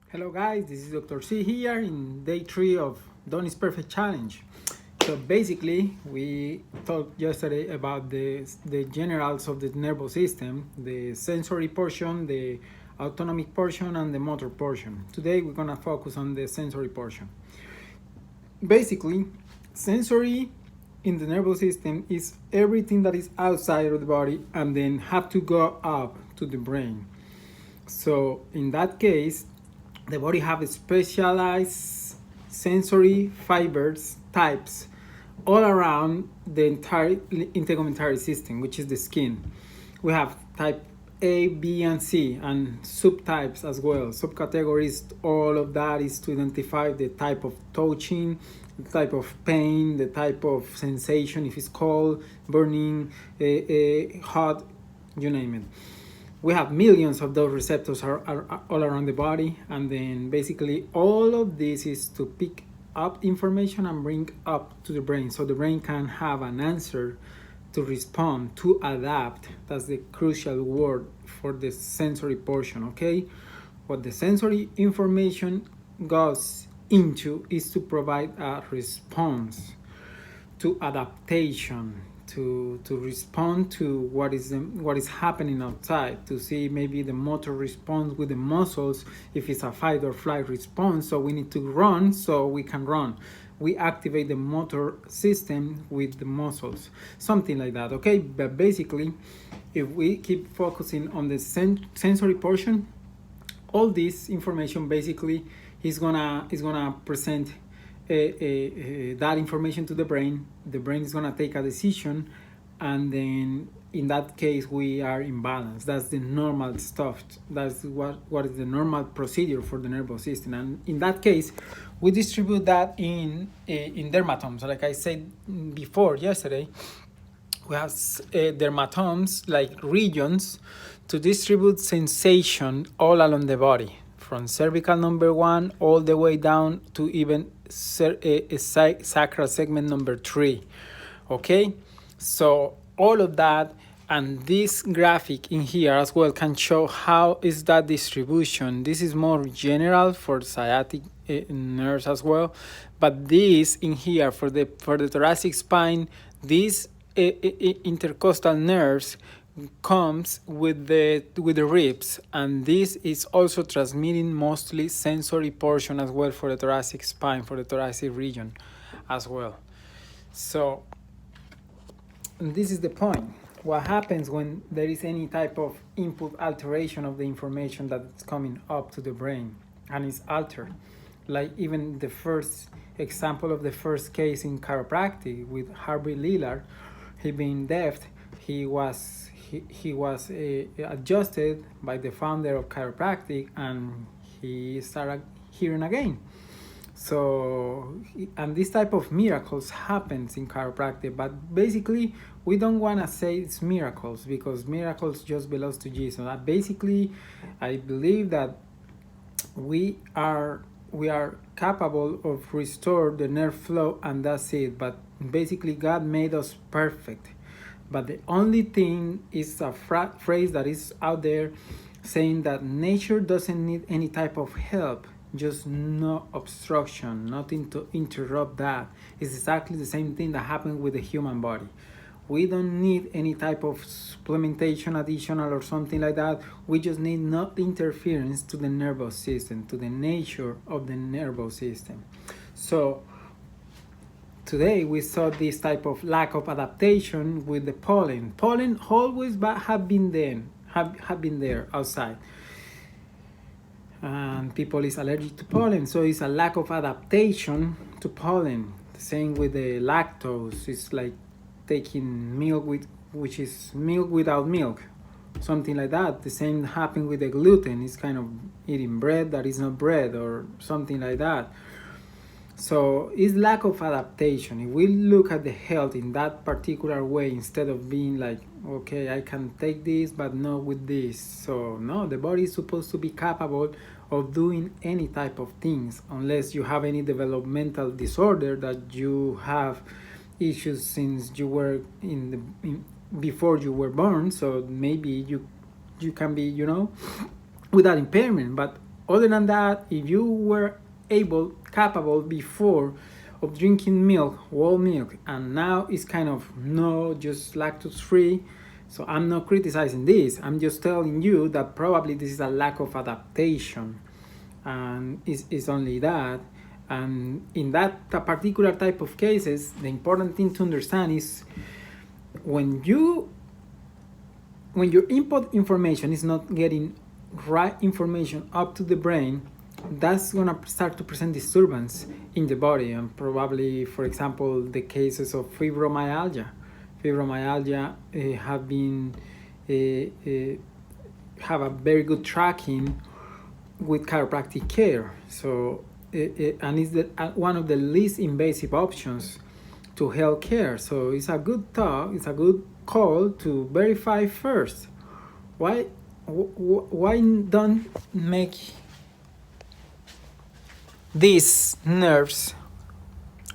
Hello guys, this is Dr. C here in day 3 of Done is Perfect Challenge. So basically, we talked yesterday about the generals of the nervous system, the sensory portion, the autonomic portion, and the motor portion. Today we're gonna focus on the sensory portion. Basically, sensory in the nervous system is everything that is outside of the body and then have to go up to the brain. So in that case, the body have specialized sensory fibers types all around the entire integumentary system, which is the skin. We have type A, B, and C, and subtypes as well. Subcategories, all of that is to identify the type of touching, the type of pain, the type of sensation, if it's cold, burning, hot, you name it. We have millions of those receptors are all around the body, and then basically all of this is to pick up information and bring up to the brain so the brain can have an answer to respond, to adapt. That's the crucial word for the sensory portion. Okay, what the sensory information goes into is to provide a response, to adaptation, to respond to what is happening outside, to see maybe the motor response with the muscles. If it's a fight or flight response, so we need to run, so we can run. We activate the motor system with the muscles, something like that. Okay, but basically, if we keep focusing on the sensory portion, all this information basically is gonna present that information to the brain. The brain is gonna take a decision, and then in that case we are in balance. That's the normal stuff. That's what is the normal procedure for the nervous system. And in that case, we distribute that in dermatomes. Like I said before yesterday, we have dermatomes, like regions, to distribute sensation all along the body, from cervical number 1 all the way down to even sacral segment number 3. Okay, so all of that, and this graphic in here as well can show how is that distribution. This is more general for sciatic nerves as well, but this in here for the thoracic spine, these intercostal nerves comes with the ribs, and this is also transmitting mostly sensory portion as well for the thoracic spine, for the thoracic region as well. So this is the point. What happens when there is any type of input alteration of the information that's coming up to the brain and is altered? Like even the first example of the first case in chiropractic with Harvey Lillard, he being deaf, he was adjusted by the founder of chiropractic, and he started hearing again. So, and this type of miracles happens in chiropractic, but basically we don't want to say it's miracles, because miracles just belongs to Jesus. Basically, I believe that we are capable of restore the nerve flow, and that's it. But basically God made us perfect. But the only thing is a phrase that is out there saying that nature doesn't need any type of help, just no obstruction, nothing to interrupt that. It's exactly the same thing that happened with the human body. We don't need any type of supplementation, additional or something like that. We just need no interference to the nervous system, to the nature of the nervous system. So today we saw this type of lack of adaptation with the pollen. Pollen always have been there outside, and people is allergic to pollen, so it's a lack of adaptation to pollen. The same with the lactose. It's like taking milk which is milk without milk, something like that. The same happened with the gluten. It's kind of eating bread that is not bread, or something like that. So it's lack of adaptation. If we look at the health in that particular way, instead of being like, okay, I can take this, but not with this. So no, the body is supposed to be capable of doing any type of things, unless you have any developmental disorder that you have issues since you were before you were born. So maybe you can be, without impairment. But other than that, if you were capable before of drinking milk, whole milk, and now it's kind of no, just lactose free, so I'm not criticizing this. I'm just telling you that probably this is a lack of adaptation, and it's only that. And in that particular type of cases, the important thing to understand is when your input information is not getting right information up to the brain, that's going to start to present disturbance in the body. And probably, for example, the cases of fibromyalgia have been have a very good tracking with chiropractic care. So and it's one of the least invasive options to health care. So it's a good thought, it's a good call to verify first. Why don't make these nerves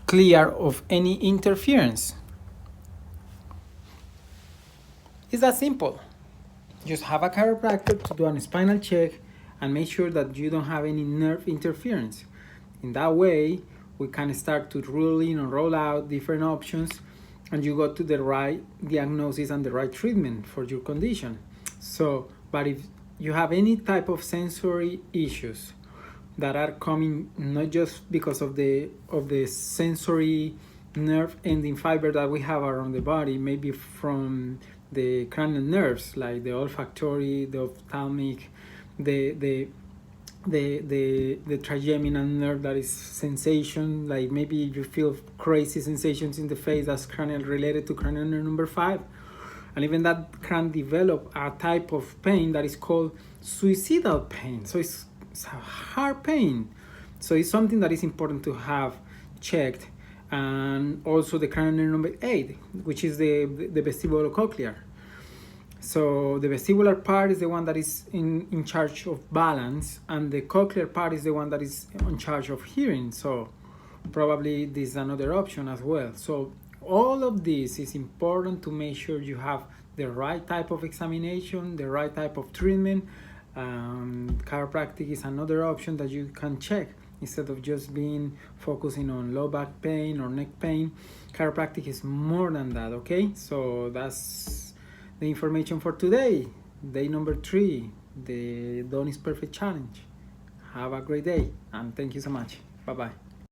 clear of any interference? It's that simple. Just have a chiropractor to do a spinal check and make sure that you don't have any nerve interference. In that way, we can start to rule in or roll out different options, and you go to the right diagnosis and the right treatment for your condition. So, but if you have any type of sensory issues that are coming not just because of the sensory nerve ending fiber that we have around the body, maybe from the cranial nerves like the olfactory, the ophthalmic, the trigeminal nerve, that is sensation, like maybe you feel crazy sensations in the face, that's cranial related to cranial nerve number 5. And even that can develop a type of pain that is called suicidal pain. So it's a hard pain. So it's something that is important to have checked. And also the cranial nerve number 8, which is the vestibulocochlear. So the vestibular part is the one that is in charge of balance, and the cochlear part is the one that is in charge of hearing. So probably this is another option as well. So all of this is important to make sure you have the right type of examination, the right type of treatment. Chiropractic is another option that you can check instead of just being focusing on low back pain or neck pain. Chiropractic is more than that, okay? So that's the information for today, day number 3, the Done is Perfect challenge. Have a great day, and thank you so much. Bye-bye.